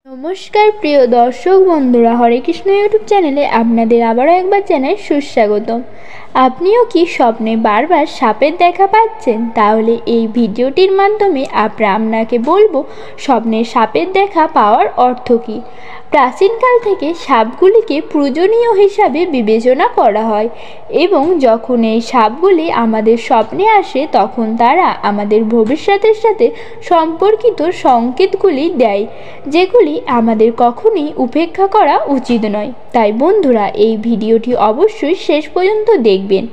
নমস্কার প্রিয় দর্শক বন্ধুরা, হরে কৃষ্ণ ইউটিউব চ্যানেলে আপনাদের আবারও একবার জানাই সুস্বাগতম। আপনিও কি স্বপ্নে বারবার সাপের দেখা পাচ্ছেন? তাহলে এই ভিডিওটির মাধ্যমে আপনাকে বলবো স্বপ্নে সাপের দেখা পাওয়ার অর্থ কী। প্রাচীনকাল থেকে সাপগুলিকে পূজনীয় হিসাবে বিবেচনা করা হয় এবং যখন এই সাপগুলি আমাদের স্বপ্নে আসে তখন তারা আমাদের ভবিষ্যতের সাথে সম্পর্কিত সংকেতগুলি দেয়, যেগুলি আমাদের কখনোই উপেক্ষা করা উচিত নয়। তাই বন্ধুরা, এই ভিডিওটি অবশ্যই শেষ পর্যন্ত দেখবেন।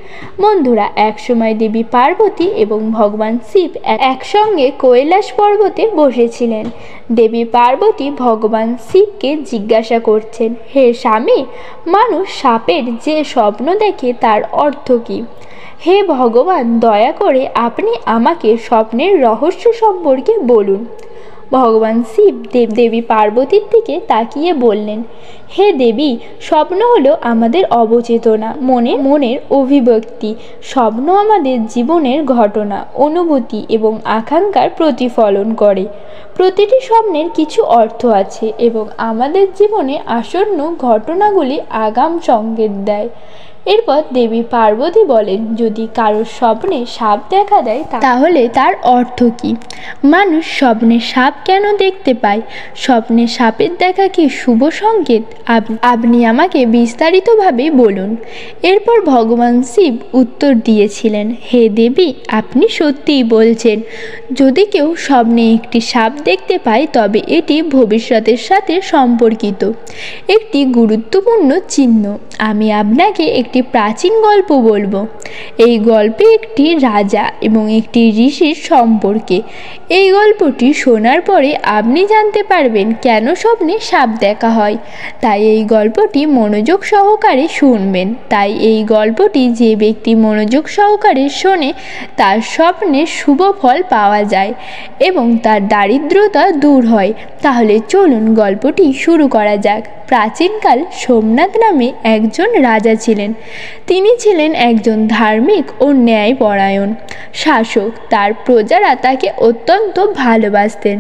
বন্ধুরা, একসময় দেবী পার্বতী এবং ভগবান শিব একসঙ্গে কৈলাস পর্বতে বসেছিলেন। দেবী পার্বতী ভগবান শিবকে জিজ্ঞাসা করছেন, হে স্বামী, মানুষ সাপের যে স্বপ্ন দেখে তার অর্থ কী? হে ভগবান, দয়া করে আপনি আমাকে স্বপ্নের রহস্য সম্পর্কে বলুন। ভগবান শিব দেবী পার্বতীর দিকে তাকিয়ে বললেন, হে দেবী, স্বপ্ন হলো আমাদের অবচেতনা মনের অভিব্যক্তি। স্বপ্ন আমাদের জীবনের ঘটনা, অনুভূতি এবং আকাঙ্ক্ষার প্রতিফলন করে। প্রতিটি স্বপ্নের কিছু অর্থ আছে এবং আমাদের জীবনে আসন্ন ঘটনাগুলি আগাম সংকেত দেয়। এরপর দেবী পার্বতী বলেন, যদি কারোর স্বপ্নে সাপ দেখা দেয় তাহলে তার অর্থ কী? মানুষ স্বপ্নে সাপ কেন দেখতে পায়? স্বপ্নে সাপের দেখা কি শুভ সংকেত? আপনি আমাকে বিস্তারিতভাবে বলুন। এরপর ভগবান শিব উত্তর দিয়েছিলেন, হে দেবী, আপনি সত্যিই বলছেন। যদি কেউ স্বপ্নে একটি সাপ দেখতে পায় তবে এটি ভবিষ্যতের সাথে সম্পর্কিত একটি গুরুত্বপূর্ণ চিহ্ন। আমি আপনাকে একটি প্রাচীন গল্প বলবো। এই গল্পে একটি রাজা এবং একটি ঋষির সম্পর্কে। এই গল্পটি শোনার পরে আপনি জানতে পারবেন কেন স্বপ্নে সাপ দেখা হয়। তাই এই গল্পটি মনোযোগ সহকারে শুনবেন। যে ব্যক্তি মনোযোগ সহকারে শোনে তার স্বপ্নে শুভ ফল পাওয়া যায় এবং তার দারিদ্রতা দূর হয়। তাহলে চলুন গল্পটি শুরু করা যাক। প্রাচীনকাল সোমনাথ নামে একজন রাজা ছিলেন। তিনি ছিলেন একজন ধার্মিক ও ন্যায়পরায়ণ শাসক। তার প্রজারা তাকে অত্যন্ত ভালোবাসতেন।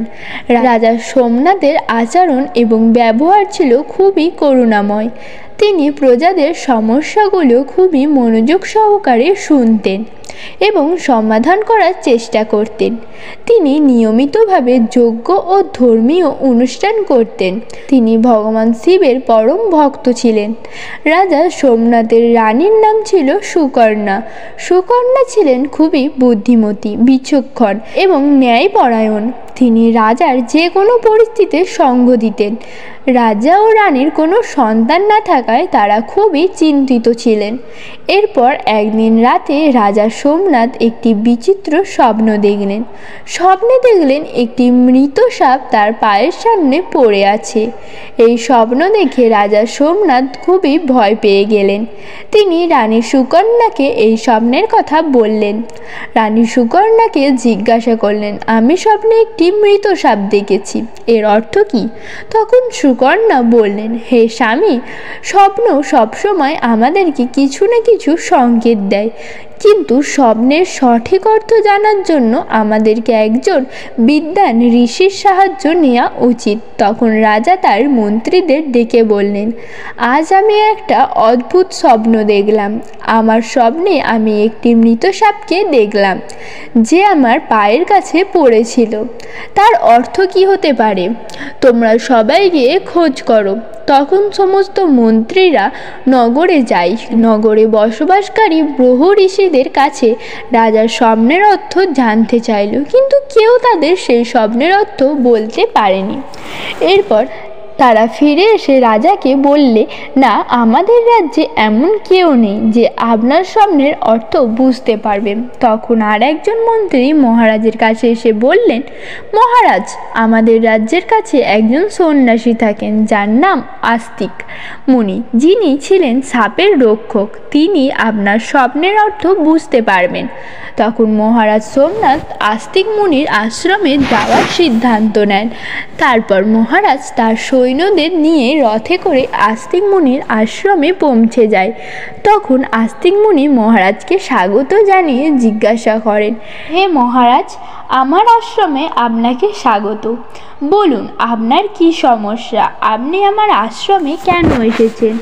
রাজা সোমনাথের আচরণ এবং ব্যবহার ছিল খুবই করুণাময়। তিনি প্রজাদের সমস্যাগুলো খুবই মনোযোগ সহকারে শুনতেন এবং সমাধান করার চেষ্টা করতেন। তিনি নিয়মিতভাবে যজ্ঞ ও ধর্মীয় অনুষ্ঠান করতেন। তিনি ভগবান শিবের পরম ভক্ত ছিলেন। রাজা সোমনাথের রানীর নাম ছিল সুকর্ণা। সুকর্ণা ছিলেন খুবই বুদ্ধিমতী, বিচক্ষণ এবং ন্যায়পরায়ণ। তিনি রাজার যে কোনো পরিস্থিতিতে সঙ্গ দিতেন। রাজা ও রানীর কোনো সন্তান না থাকায় তারা খুবই চিন্তিত ছিলেন। এরপর একদিন রাতে রাজা সোমনাথ একটি বিচিত্র স্বপ্ন দেখলেন। স্বপ্নে দেখলেন একটি মৃত সাপ তার পায়ের সামনে পড়ে আছে। এই স্বপ্ন দেখে রাজা সোমনাথ খুবই ভয় পেয়ে গেলেন। তিনি রানী সুকর্ণাকে এই স্বপ্নের কথা বললেন। রানী সুকর্ণাকে জিজ্ঞাসা করলেন, আমি স্বপ্নে একটি মৃত সাপ দেখেছি, এর অর্থ কী? তখন সুকর্ণা বললেন, হে স্বামী, স্বপ্ন সবসময় আমাদেরকে কিছু না কিছু সংকেত দেয়, কিন্তু স্বপ্নের সঠিক অর্থ জানার জন্য আমাদেরকে একজন বিদ্বান ঋষির সাহায্য নেওয়া উচিত। তখন রাজা তার মন্ত্রীদের ডেকে বললেন, আজ আমি একটা অদ্ভুত স্বপ্ন দেখলাম। আমার স্বপ্নে আমি একটি মৃত সাপকে দেখলাম যে আমার পায়ের কাছে পড়েছিল। তার অর্থ কী হতে পারে? তোমরা সবাই গিয়ে খোঁজ করো। তখন সমস্ত মন্ত্রীরা নগরে যায়। নগরে বসবাসকারী বহু ঋষিদের কাছে রাজার স্বপ্নের অর্থ জানতে চাইল, কিন্তু কেউ তাদের সেই স্বপ্নের অর্থ বলতে পারেনি। এরপর তারা ফিরে এসে রাজাকে বললে, না, আমাদের রাজ্যে এমন কেউ নেই যে আপনার স্বপ্নের অর্থ বুঝতে পারবে। তখন আর একজন মন্ত্রী মহারাজের কাছে এসে বললেন, মহারাজ, আমাদের রাজ্যের কাছে একজন সন্ন্যাসী থাকেন যার নাম আস্তিক মুনি, যিনি ছিলেন সাপের রক্ষক। তিনি আপনার স্বপ্নের অর্থ বুঝতে পারবেন। তখন মহারাজ সোমনাথ আস্তিক মুনির আশ্রমে যাওয়ার সিদ্ধান্ত নেন। তারপর মহারাজ তার সৈন্যদের নিয়ে রথে করে আস্তিক মুনির আশ্রমে পৌঁছে যায়। তখন আস্তিক মুনি মহারাজকে স্বাগত জানিয়ে জিজ্ঞাসা করেন, হে মহারাজ, আমার আশ্রমে আপনাকে স্বাগত। বলুন আপনার কি সমস্যা, আপনি আমার আশ্রমে কেন এসেছেন?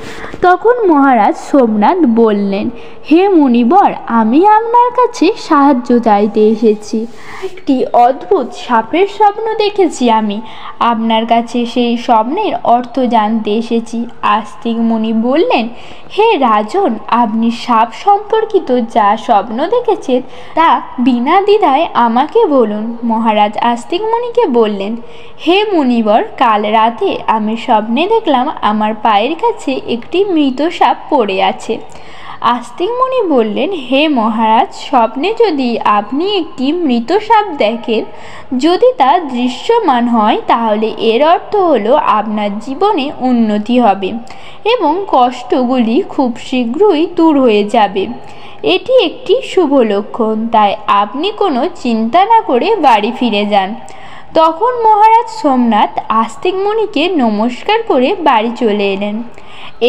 তখন মহারাজ সোমনাথ বললেন, হে মুনিবর, আমি আপনার কাছে সাহায্য চাইতে এসেছি। একটি অদ্ভুত সাপের স্বপ্ন দেখেছি আমি, আপনার কাছে সেই স্বপ্নের অর্থ জানতে এসেছি। আস্তিক মুনি বললেন, হে রাজন, আপনি সাপ সম্পর্কিত যা স্বপ্ন দেখেছেন তা বিনা দ্বিধায় আমাকে বলুন। মহারাজ আস্তিক মুনিকে বললেন, হে মুনিবর, কাল রাতে আমি স্বপ্নে দেখলাম আমার পায়ের কাছে একটি মৃত সাপ পড়ে আছে। আস্তিক মুনি বললেন, হে মহারাজ, স্বপ্নে যদি আপনি একটি মৃত সাপ দেখেন, যদি তা দৃশ্যমান হয়, তাহলে এর অর্থ হলো আপনার জীবনে উন্নতি হবে এবং কষ্টগুলি খুব শীঘ্রই দূর হয়ে যাবে। এটি একটি শুভ লক্ষণ, তাই আপনি কোনো চিন্তা না করে বাড়ি ফিরে যান। তখন মহারাজ সোমনাথ আস্তিক মুনিকে নমস্কার করে বাড়ি চলে এলেন।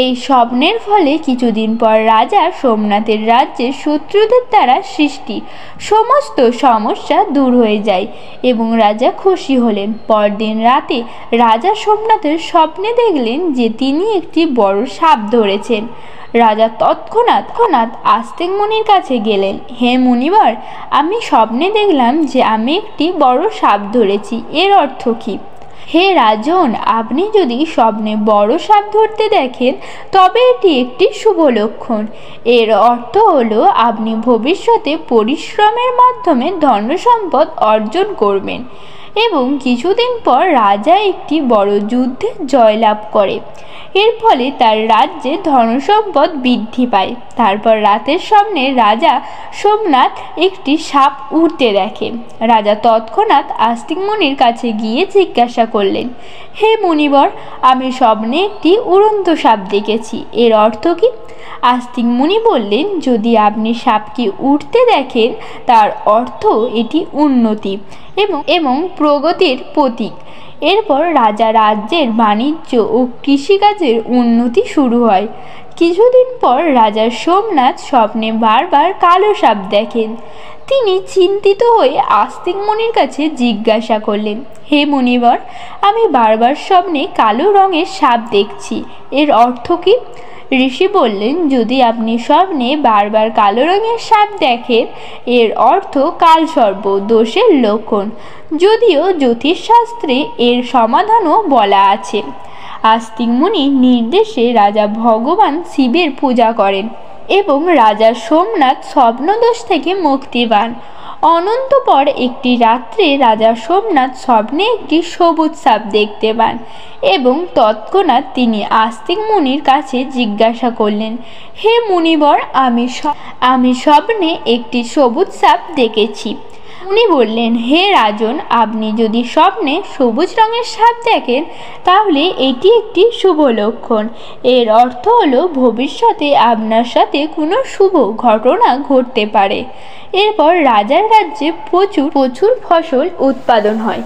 এই স্বপ্নের ফলে কিছুদিন পর রাজা সোমনাথের রাজ্যে শত্রুদের দ্বারা সৃষ্টি সমস্ত সমস্যা দূর হয়ে যায় এবং রাজা খুশি হলেন। পরদিন রাতে রাজা সোমনাথের স্বপ্নে দেখলেন যে তিনি একটি বড় সাপ ধরেছেন। রাজা তৎক্ষণাৎ আস্তিক মুনির কাছে গেলেন, হে মুনিবর, আমি স্বপ্নে দেখলাম যে আমি একটি বড় সাপ ধরেছি, এর অর্থ কী? হে রাজন, আপনি যদি স্বপ্নে বড় সাপ ধরতে দেখেন তবে এটি একটি শুভ লক্ষণ। এর অর্থ হলো আপনি ভবিষ্যতে পরিশ্রমের মাধ্যমে ধনসম্পদ অর্জন করবেন এবং কিছুদিন পর রাজা একটি বড় যুদ্ধে জয়লাভ করে। এর ফলে তার রাজ্যে ধনসম্পদ বৃদ্ধি পায়। তারপর রাতের স্বপ্নে রাজা সোমনাথ একটি সাপ উড়তে দেখে। রাজা তৎক্ষণাৎ আস্তিক মুনির কাছে গিয়ে জিজ্ঞাসা করলেন, হে মুনিবর, আমি স্বপ্নে একটি উড়ন্ত সাপ দেখেছি, এর অর্থ কী? আস্তিক মুনি বললেন, যদি আপনি সাপকে উড়তে দেখেন তার অর্থ এটি উন্নতি এবং প্রগতির প্রতীক। এরপর রাজা রাজ্যের বাণিজ্য ও কৃষিকাজের উন্নতি শুরু হয়। কিছুদিন পর রাজা সোমনাথ স্বপ্নে বারবার কালো সাপ দেখেন। তিনি চিন্তিত হয়ে আস্তিক মুনির কাছে জিজ্ঞাসা করলেন, হে মুনিবর, আমি বারবার স্বপ্নে কালো রঙের সাপ দেখছি, এর অর্থ কী? ঋষি বললেন, যদি আপনি স্বপ্নে বারবার কালো রঙের সাপ দেখেন, এর অর্থ কালসর্প দোষের লক্ষণ, যদিও জ্যোতিষশাস্ত্রে এর সমাধানও বলা আছে। আস্তিক মুনির নির্দেশে রাজা ভগবান শিবের পূজা করেন এবং রাজা সোমনাথ স্বপ্নদোষ থেকে মুক্তি পান। অনন্তপর একটি রাত্রে রাজা সোমনাথ স্বপ্নে একটি সবুজ সাপ দেখতে পান এবং তৎক্ষণাৎ তিনি আস্তিক মুনির কাছে জিজ্ঞাসা করলেন, হে মুনিবর, আমি স্বপ্নে একটি সবুজ সাপ দেখেছি। উনি বললেন, হে রাজন, আপনি যদি স্বপ্নে সবুজ রঙের সাপ দেখেন তাহলে এটি একটি শুভ লক্ষণ। এর অর্থ হলো ভবিষ্যতে আপনার সাথে কোনো শুভ ঘটনা ঘটতে পারে। এরপর রাজার রাজ্যে প্রচুর ফসল উৎপাদন হয়।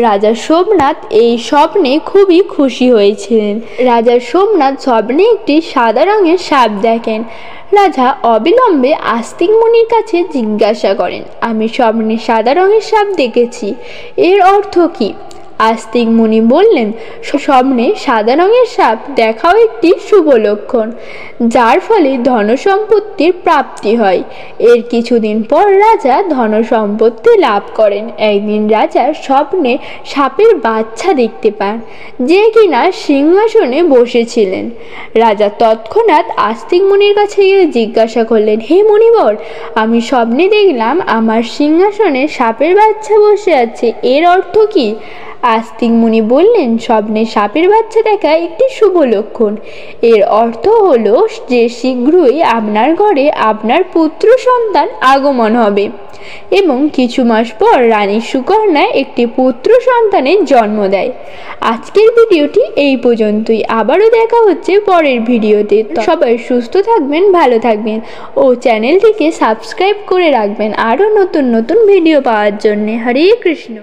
রাজা সোমনাথ এই স্বপ্নে খুবই খুশি হয়েছিলেন। রাজা সোমনাথ স্বপ্নে একটি সাদা রঙের সাপ দেখেন। রাজা অবিলম্বে আস্তিক মুনির কাছে জিজ্ঞাসা করেন, আমি স্বপ্নে সাদা রঙের সাপ দেখেছি, এর অর্থ কী? আস্তিক মুনি বললেন, স্বপ্নে সাদা রঙের সাপ দেখাও একটি শুভ লক্ষণ, যার ফলে ধনসম্পত্তির প্রাপ্তি হয়। এর কিছুদিন পর রাজা ধনসম্পত্তি লাভ করেন। একদিন রাজা স্বপ্নে সাপের বাচ্চা দেখতে পান, যে কিনা সিংহাসনে বসেছিলেন। রাজা তৎক্ষণাৎ আস্তিক মুনির কাছে গিয়ে জিজ্ঞাসা করলেন, হে মুনিবর, আমি স্বপ্নে দেখলাম আমার সিংহাসনে সাপের বাচ্চা বসে আছে, এর অর্থ কী? আস্তিক মুনি বললেন, স্বপ্নে সাপের বাচ্চা দেখা একটি শুভ লক্ষণ। এর অর্থ হলো যে শীঘ্রই আপনার ঘরে আপনার পুত্র সন্তান আগমন হবে এবং কিছু মাস পর রানী সুকন্যা একটি পুত্র সন্তানের জন্ম দেয়। আজকের ভিডিওটি এই পর্যন্তই। আবারও দেখা হচ্ছে পরের ভিডিওতে। সবাই সুস্থ থাকবেন, ভালো থাকবেন ও চ্যানেলটিকে সাবস্ক্রাইব করে রাখবেন আরও নতুন ভিডিও পাওয়ার জন্য। হরে কৃষ্ণ।